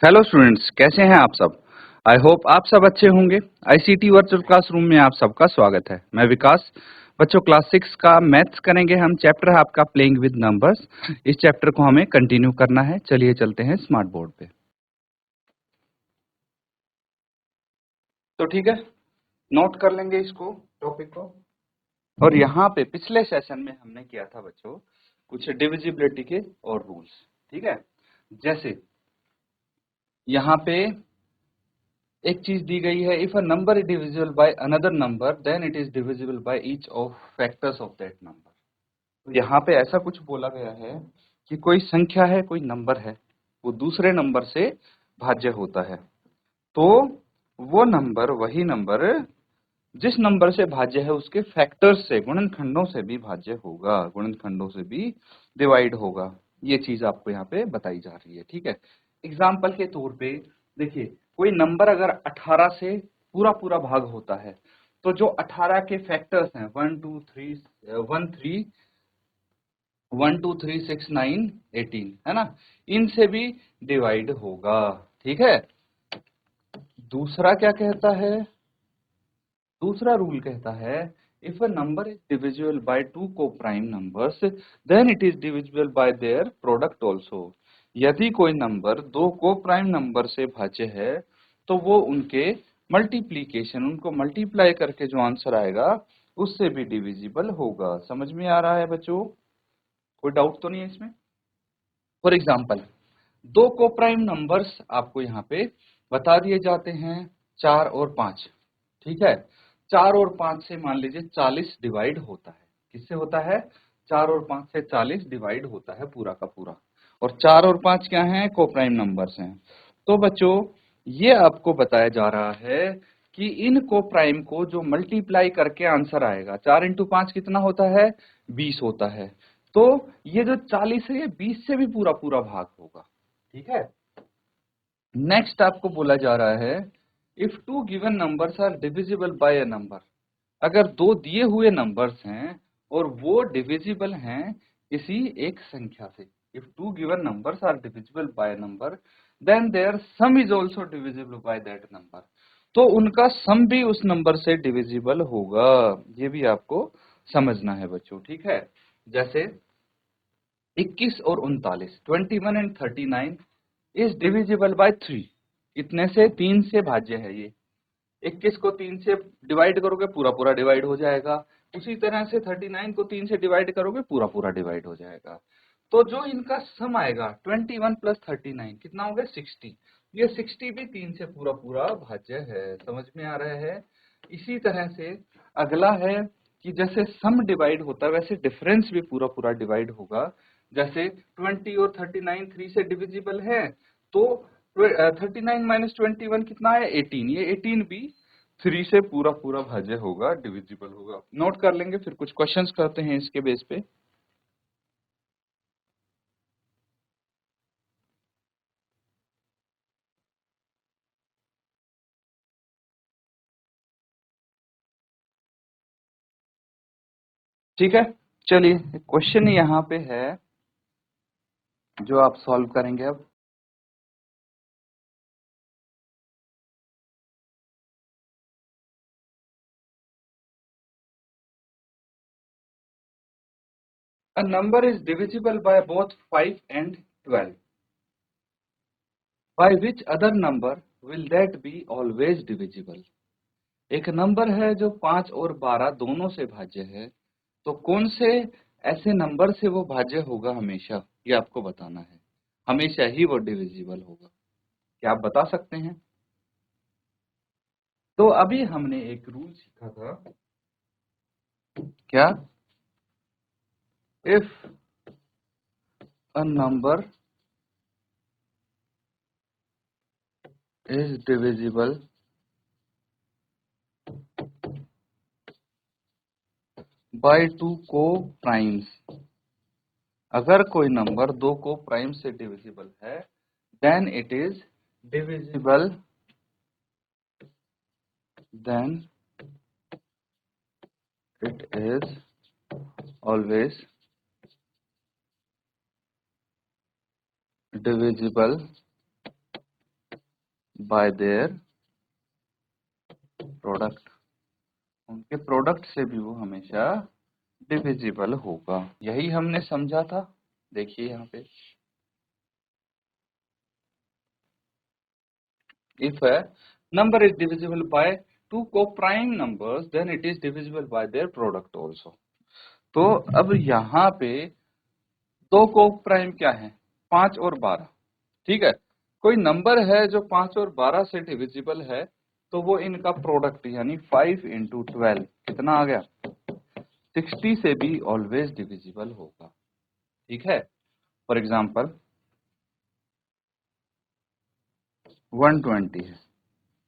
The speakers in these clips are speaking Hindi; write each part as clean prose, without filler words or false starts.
हेलो स्टूडेंट्स, कैसे हैं आप सब। आई होप आप सब अच्छे होंगे। आईसीटी वर्चुअल क्लासरूम में आप सबका स्वागत है। मैं विकास। बच्चों, क्लास 6 का मैथ्स करेंगे हम। चैप्टर है आपका प्लेइंग विद नंबर्स। इस चैप्टर को हमें कंटिन्यू करना है। चलिए चलते हैं स्मार्ट बोर्ड पे। तो ठीक है, नोट कर लेंगे इसको, टॉपिक को। और यहाँ पे पिछले सेशन में हमने किया था बच्चों कुछ डिविजिबिलिटी के और रूल्स। ठीक है, जैसे यहाँ पे एक चीज दी गई है, if a number is divisible by another number then it is divisible by each of factors of that number. तो यहाँ पे ऐसा कुछ बोला गया है कि कोई संख्या है, कोई नंबर है, वो दूसरे नंबर से भाज्य होता है, तो वो नंबर, वही नंबर जिस नंबर से भाज्य है उसके फैक्टर्स से, गुणनखंडों से भी भाज्य होगा, गुणनखंडों से भी डिवाइड होगा। ये चीज आपको यहाँ पे बताई जा रही है। ठीक है, एग्जाम्पल के तौर पे देखिए, कोई नंबर अगर 18 से पूरा पूरा भाग होता है, तो जो 18 के फैक्टर्स हैं 1 2 3 1 2 3 6 9 18 है ना, इनसे भी डिवाइड होगा। ठीक है, दूसरा क्या कहता है, दूसरा रूल कहता है, if a number is divisible by two coprime numbers then it is divisible by their product also. यदि कोई नंबर दो को प्राइम नंबर से भाज्य है तो वो उनके मल्टीप्लीकेशन, उनको मल्टीप्लाई करके जो आंसर आएगा उससे भी डिविजिबल होगा। समझ में आ रहा है बच्चों? कोई डाउट तो नहीं है इसमें? फॉर एग्जाम्पल, दो को प्राइम नंबर्स आपको यहाँ पे बता दिए जाते हैं, 4 और 5। ठीक है, 4 और 5 से मान लीजिए 40 डिवाइड होता है। किससे होता है? 4 और 5 से 40 डिवाइड होता है पूरा का पूरा। और 4 और 5 क्या हैं? को प्राइम नंबर्स हैं। तो बच्चों, ये आपको बताया जा रहा है कि इन को प्राइम को जो मल्टीप्लाई करके आंसर आएगा, 4 इंटू 5 कितना होता है? 20 होता है। तो ये जो 40 है ये 20 से भी पूरा पूरा भाग होगा। ठीक है, नेक्स्ट आपको बोला जा रहा है, if two given numbers are divisible by a number. अगर दो दिए हुए नंबर्स हैं और वो डिविजिबल हैं किसी एक संख्या से, if two given numbers are divisible by a number then their sum is also divisible by that number. तो उनका सम भी उस नंबर से डिविजिबल होगा। ये भी आपको समझना है बच्चों। ठीक है, जैसे 21 और 39, 21 एंड 39 इज डिविजिबल बाय 3। कितने से? 3 से भाज्य है ये। 21 को 3 से डिवाइड करोगे पूरा पूरा डिवाइड हो जाएगा। उसी तरह से 39 को 3 से डिवाइड करोगे पूरा पूरा डिवाइड हो जाएगा। तो जो इनका सम आएगा 21 प्लस 39 कितना हो गया? 60। ये 60 भी 3 से पूरा पूरा भाज्य है। समझ में आ रहा है? इसी तरह से अगला है कि जैसे सम डिवाइड होता है वैसे डिफरेंस भी पूरा पूरा डिवाइड होगा। जैसे 20 और 39 3 से डिविजिबल है, तो 39 माइनस 21 कितना है? 18। ये 18 भी 3 से पूरा पूरा भाज्य होगा, डिविजिबल होगा। नोट कर लेंगे, फिर कुछ क्वेश्चंस करते हैं इसके बेस पे। ठीक है, चलिए क्वेश्चन यहाँ पे है जो आप सॉल्व करेंगे अब। A number is divisible by both 5 and 12. By which other number will that be always divisible? एक नंबर है जो 5 और 12 दोनों से भाज्य है, तो कौन से ऐसे नंबर से वो भाज्य होगा हमेशा, ये आपको बताना है। हमेशा ही वो डिविजिबल होगा। क्या आप बता सकते हैं? तो अभी हमने एक रूल सीखा था, क्या? If a number is divisible by two coprimes, अगर कोई नंबर दो को प्राइम से डिविजिबल है then it is divisible, then it is always divisible by their product, उनके प्रोडक्ट से भी वो हमेशा डिविजिबल होगा। यही हमने समझा था। देखिए यहाँ पे, if a number is divisible by two co-prime numbers then it is divisible by their product also। तो अब यहाँ पे दो को प्राइम क्या है, 5 और 12। ठीक है, कोई नंबर है जो 5 और 12 से डिविजिबल है, तो वो इनका प्रोडक्ट यानी 5 इंटू 12 कितना आ गया, 60 से भी ऑलवेज डिविजिबल होगा। ठीक है, फॉर एग्जाम्पल 120 है।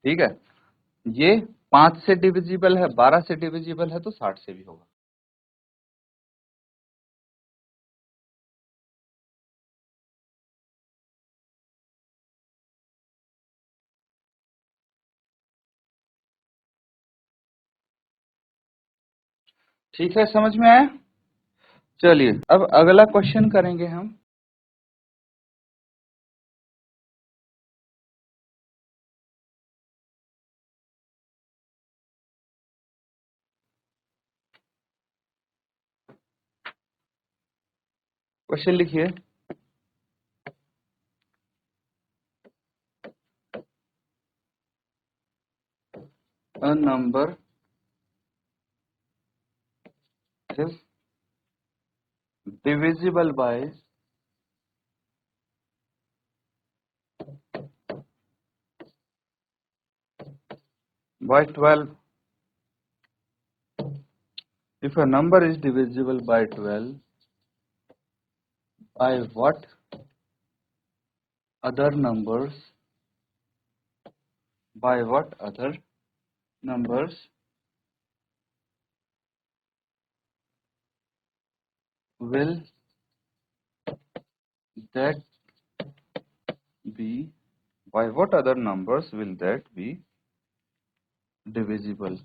ठीक है, ये 5 से डिविजिबल है, 12 से डिविजिबल है, तो 60 से भी होगा। ठीक है, समझ में आया। चलिए अब अगला क्वेश्चन करेंगे हम। क्वेश्चन लिखिए, अ number is divisible by 12। If a number is divisible by 12, by what other numbers, by what other numbers will that be, by what other numbers will that be divisible?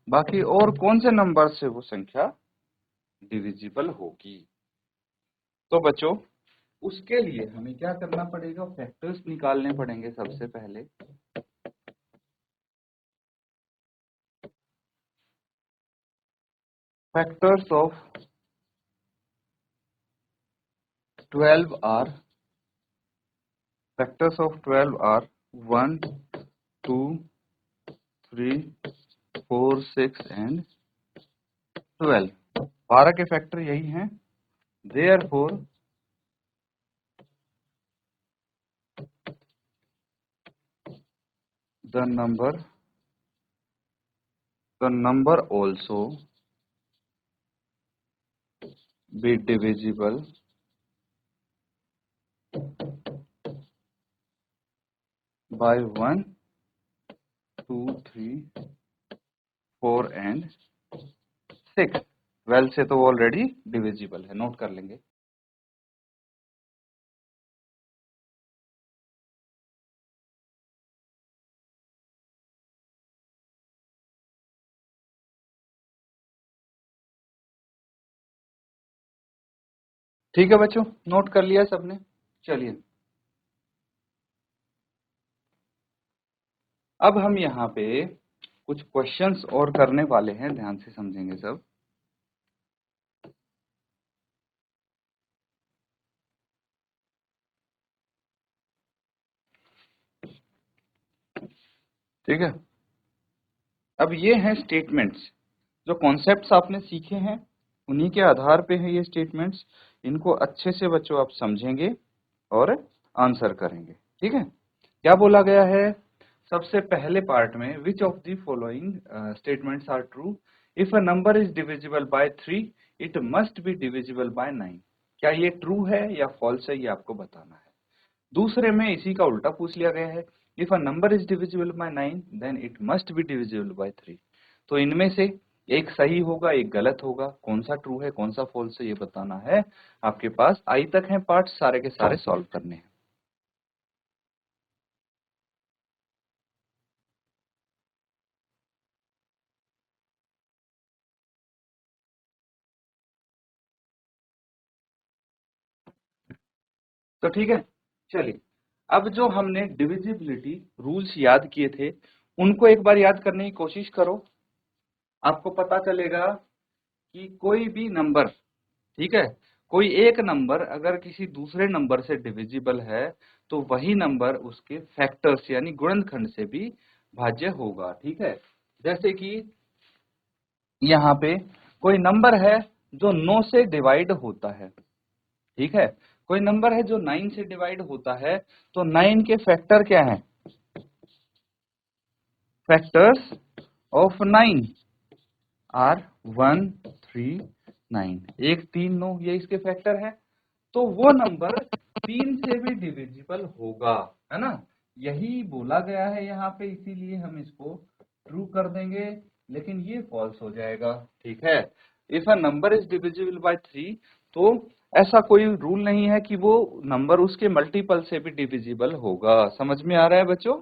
बाकी और कौन से नंबर से वो संख्या डिविजिबल होगी। तो बच्चों, उसके लिए हमें क्या करना पड़ेगा, फैक्टर्स निकालने पड़ेंगे सबसे पहले। Factors of 12 are, factors of 12 are 1 2 3 4 6 and 12। 12 के फैक्टर यही हैं। Therefore the number also be divisible by 1 2 3 4 and 6। 12 से तो ऑलरेडी डिविजिबल है, नोट कर लेंगे। ठीक है बच्चों, नोट कर लिया सबने। चलिए अब हम यहाँ पे कुछ क्वेश्चंस और करने वाले हैं, ध्यान से समझेंगे सब। ठीक है, अब ये हैं स्टेटमेंट्स, जो कॉन्सेप्ट्स आपने सीखे हैं उन्हीं के आधार पे है ये स्टेटमेंट्स। इनको अच्छे से बच्चों आप समझेंगे और आंसर करेंगे। ठीक है, क्या बोला गया है सबसे पहले पार्ट में, which of the following statements are true, if a number is divisible by 3 it must be divisible by 9। क्या ये ट्रू है या फॉल्स है, ये आपको बताना है। दूसरे में इसी का उल्टा पूछ लिया गया है, if a number is divisible by 9 then it must be divisible by 3। तो इनमें से एक सही होगा, एक गलत होगा, कौन सा ट्रू है कौन सा फॉल्स है ये बताना है। आपके पास आई तक है पार्ट, सारे के सारे सॉल्व करने हैं। तो ठीक है, चलिए अब जो हमने डिविजिबिलिटी रूल्स याद किए थे उनको एक बार याद करने की कोशिश करो। आपको पता चलेगा कि कोई भी नंबर, ठीक है, कोई एक नंबर अगर किसी दूसरे नंबर से डिविजिबल है तो वही नंबर उसके फैक्टर्स यानी गुणनखंड से भी भाज्य होगा। ठीक है, जैसे कि यहाँ पे कोई नंबर है जो 9 से डिवाइड होता है, ठीक है, कोई नंबर है जो 9 से डिवाइड होता है, तो 9 के फैक्टर क्या है? फैक्टर्स ऑफ 9 आर 1 3 9, 1 3 9 ये इसके फैक्टर है। तो वो नंबर 3 से भी डिविजिबल होगा, है ना, यही बोला गया है यहाँ पे, इसीलिए हम इसको ट्रू कर देंगे, लेकिन ये फॉल्स हो जाएगा। ठीक है, if a number is divisible by 3, तो ऐसा कोई रूल नहीं है कि वो नंबर उसके मल्टीपल से भी डिविजिबल होगा। समझ में आ रहा है बच्चों?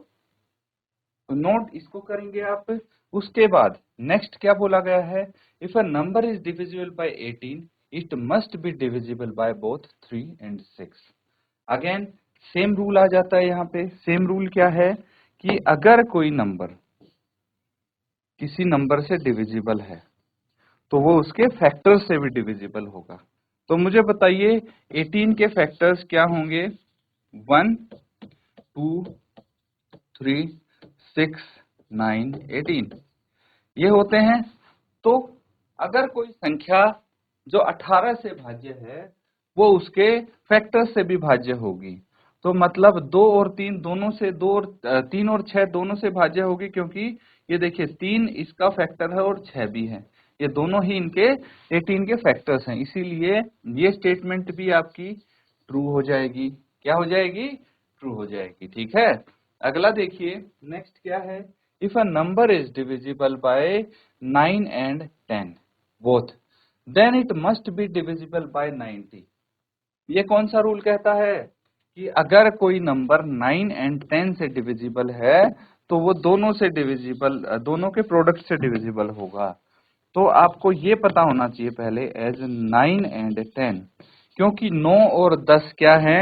तो नोट इसको करेंगे आप। उसके बाद नेक्स्ट क्या बोला गया है? If a number is divisible by 18 it must be divisible by both 3 and 6। Again same rule आ जाता है यहाँ पे। सेम रूल क्या है कि अगर कोई नंबर किसी नंबर से डिविजिबल है तो वो उसके फैक्टर्स से भी डिविजिबल होगा। तो मुझे बताइए 18 के फैक्टर्स क्या होंगे? 1 2 3 6 9 18 ये होते हैं। तो अगर कोई संख्या जो 18 से भाज्य है वो उसके फैक्टर से भी भाज्य होगी। तो मतलब 2 और 3 दोनों से, 2 और 3 और 6 दोनों से भाज्य होगी, क्योंकि ये देखिए 3 इसका फैक्टर है और 6 भी है, ये दोनों ही इनके 18 के फैक्टर्स हैं, इसीलिए ये स्टेटमेंट भी आपकी ट्रू हो जाएगी। क्या हो जाएगी? ट्रू हो जाएगी। ठीक है, अगला देखिए नेक्स्ट क्या है? If a number is divisible by 9 and 10 both then it must be divisible by 90। ये कौन सा रूल कहता है कि अगर कोई नंबर 9 एंड 10 से डिविजिबल है तो वो दोनों से डिविजिबल, दोनों के प्रोडक्ट से डिविजिबल होगा। तो आपको ये पता होना चाहिए पहले एज 9 एंड 10, क्योंकि 9 और 10 क्या है?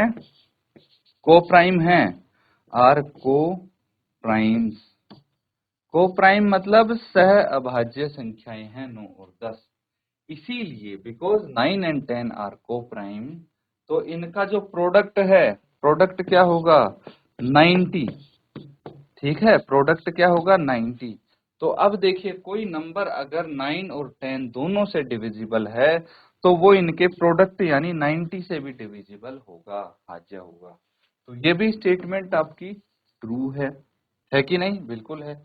को प्राइम है, आर को प्राइम्स। को प्राइम मतलब सह अभाज्य संख्याएं हैं 9 और 10, इसीलिए बिकॉज 9 एंड 10 आर को प्राइम, तो इनका जो प्रोडक्ट है, प्रोडक्ट क्या होगा? 90। ठीक है, प्रोडक्ट क्या होगा? 90। तो अब देखिए कोई नंबर अगर 9 और 10 दोनों से डिविजिबल है तो वो इनके प्रोडक्ट यानी 90 से भी डिविजिबल होगा, भाज्य होगा। तो ये भी स्टेटमेंट आपकी ट्रू है कि नहीं? बिल्कुल है।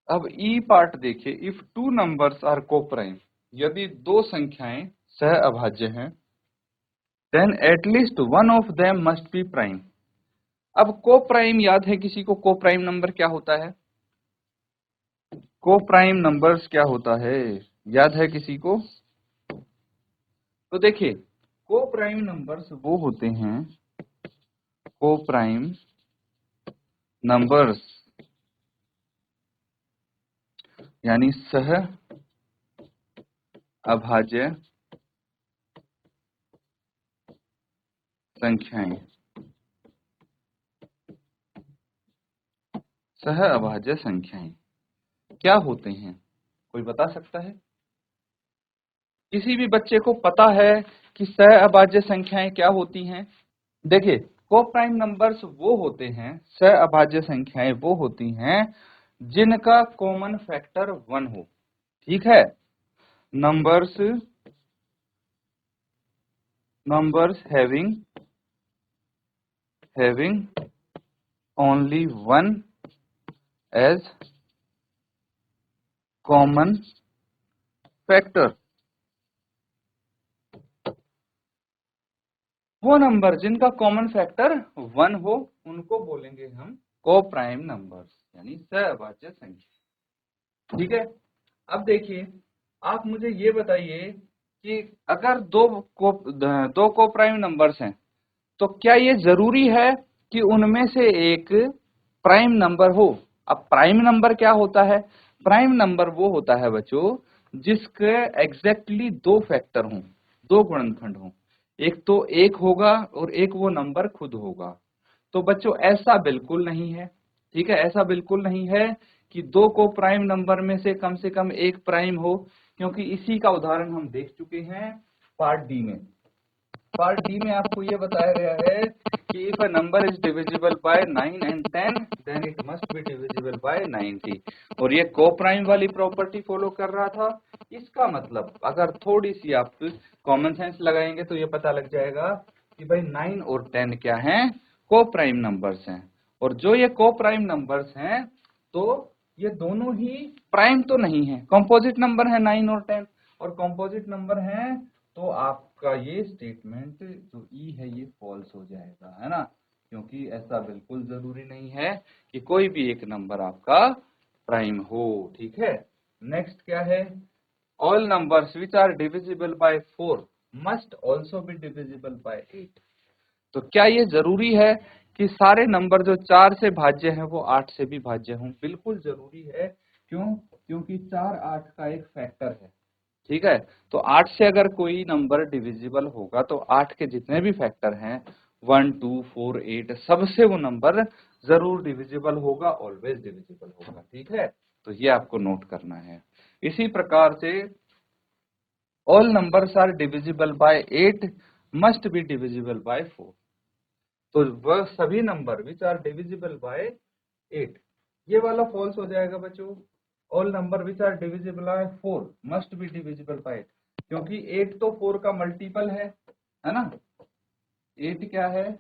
अब ई पार्ट देखिए, if two numbers are coprime, यदि दो संख्याएं सह अभाज्य हैं, then at least one of them must be prime. अब कोप्राइम याद है किसी को? कोप्राइम नंबर क्या होता है? कोप्राइम नंबर्स क्या होता है, याद है किसी को? तो देखिए कोप्राइम नंबर्स वो होते हैं, कोप्राइम नंबर्स यानी सह अभाज्य संख्याएं, सह अभाज्य संख्याएं क्या होते हैं? कोई बता सकता है? किसी भी बच्चे को पता है कि सह अभाज्य संख्याएं क्या होती हैं? देखिए कोप्राइम नंबर्स वो होते हैं, सह अभाज्य संख्याएं वो होती हैं जिनका कॉमन फैक्टर 1 हो। ठीक है, numbers having only 1 as common factor. वो नंबर जिनका कॉमन फैक्टर 1 हो उनको बोलेंगे हम कोप्राइम नंबर्स यानी सहअभाज्य संख्या। ठीक है, अब देखिए आप मुझे ये बताइए कि अगर दो कोप्राइम नंबर्स हैं तो क्या ये जरूरी है कि उनमें से एक प्राइम नंबर हो? अब प्राइम नंबर क्या होता है? प्राइम नंबर वो होता है बच्चों जिसके एग्जैक्टली दो फैक्टर हों, दो गुणनखंड हों। एक तो एक होगा और एक वो नंबर खुद होगा। तो बच्चों ऐसा बिल्कुल नहीं है, ठीक है, ऐसा बिल्कुल नहीं है कि दो को प्राइम नंबर में से कम एक प्राइम हो, क्योंकि इसी का उदाहरण हम देख चुके हैं पार्ट डी में। पार्ट डी में आपको ये बताया गया है कि if a number is divisible by 9 and 10 then it must be divisible by 90, और ये को प्राइम वाली प्रॉपर्टी फॉलो कर रहा था। इसका मतलब अगर थोड़ी सी आप कॉमन सेंस लगाएंगे तो ये पता लग जाएगा कि भाई 9 और 10 क्या हैं, को प्राइम नंबर्स हैं। और जो ये को प्राइम नंबर्स हैं तो ये दोनों ही प्राइम तो नहीं है, कंपोजिट नंबर है 9 और 10, और कंपोजिट नंबर है तो आपका ये स्टेटमेंट जो ई है ये फॉल्स हो जाएगा, है ना, क्योंकि ऐसा बिल्कुल जरूरी नहीं है कि कोई भी एक नंबर आपका प्राइम हो, ठीक है। नेक्स्ट क्या है, all numbers which are divisible by 4 must also be divisible by 8। तो क्या ये जरूरी है कि सारे नंबर जो 4 से भाज्य हैं वो 8 से भी भाज्य हों? बिल्कुल जरूरी है। क्यों? क्योंकि 4 8 का एक फैक्टर है, ठीक है। तो 8 से अगर कोई नंबर डिविजिबल होगा तो 8 के जितने भी फैक्टर हैं 1 2 4 8 सबसे वो नंबर जरूर डिविजिबल होगा, ऑलवेज डिविजिबल होगा, ठीक है। तो ये आपको नोट करना है। इसी प्रकार से all numbers are divisible by 8 must be divisible by 4। तो वह सभी number which are divisible by 8, ये वाला फॉल्स हो जाएगा बच्चों। All number which are divisible by 4 must be divisible by 8, क्योंकि 8 तो 4 का मल्टीपल है ना। 8 क्या है,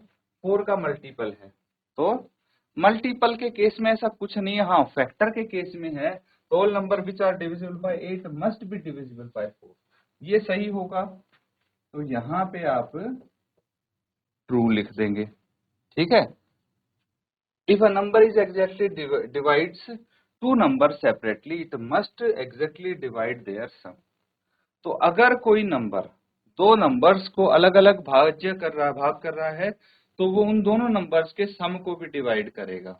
4 का मल्टीपल है। तो मल्टीपल के केस में ऐसा कुछ नहीं है, हाँ फैक्टर के केस में है तो all number which are divisible by 8 must be divisible by 4, ये सही होगा। तो यहाँ पे आप ट्रू लिख देंगे, ठीक है। If a number is exactly divides two numbers separately, it must exactly divide their sum। तो अगर कोई नंबर दो नंबर्स को अलग अलग भाग कर रहा है तो वो उन दोनों नंबर्स के सम को भी डिवाइड करेगा।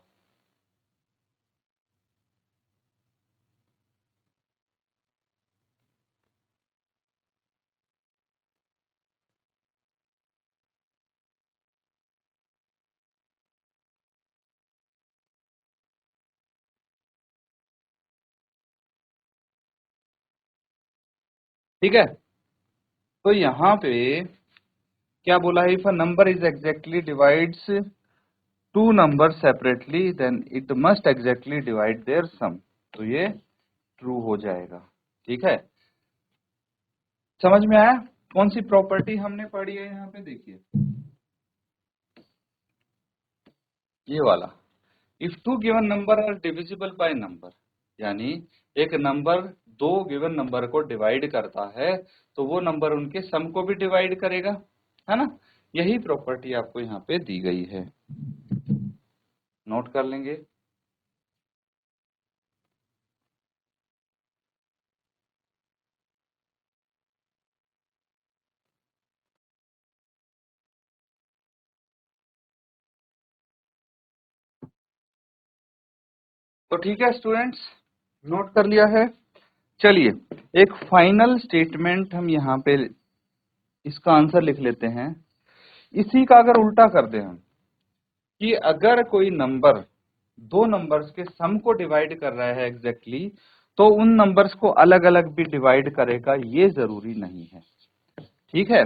ठीक है, तो यहाँ पे क्या बोला है, if a number is exactly divides two number separately then it must exactly divide their sum. तो ये ट्रू हो जाएगा, ठीक है। समझ में आया? कौन सी प्रॉपर्टी हमने पढ़ी है यहाँ पे देखिए, ये वाला, if two given number are divisible by number, यानी एक नंबर दो गिवन नंबर को डिवाइड करता है तो वो नंबर उनके सम को भी डिवाइड करेगा, है ना। यही प्रॉपर्टी आपको यहाँ पे दी गई है, नोट कर लेंगे। तो ठीक है स्टूडेंट्स, नोट कर लिया है। चलिए एक फाइनल स्टेटमेंट हम यहाँ पे इसका आंसर लिख लेते हैं। इसी का अगर उल्टा कर दें हम, कि अगर कोई नंबर दो नंबर्स के सम को डिवाइड कर रहा है एग्जैक्टली तो उन नंबर्स को अलग अलग भी डिवाइड करेगा, ये जरूरी नहीं है, ठीक है।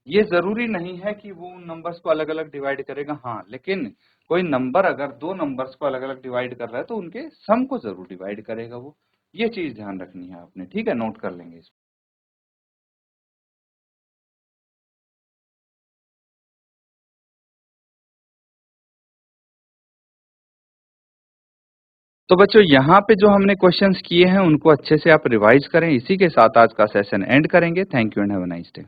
ये जरूरी नहीं है कि वो उन नंबर्स को अलग अलग डिवाइड करेगा, हाँ लेकिन कोई नंबर अगर दो नंबर्स को अलग अलग डिवाइड कर रहा है तो उनके सम को जरूर डिवाइड करेगा वो, ये चीज ध्यान रखनी है आपने, ठीक है, नोट कर लेंगे इसको। तो बच्चों यहाँ पे जो हमने क्वेश्चंस किए हैं उनको अच्छे से आप रिवाइज करें। इसी के साथ आज का सेशन एंड करेंगे। Thank you and have a nice day.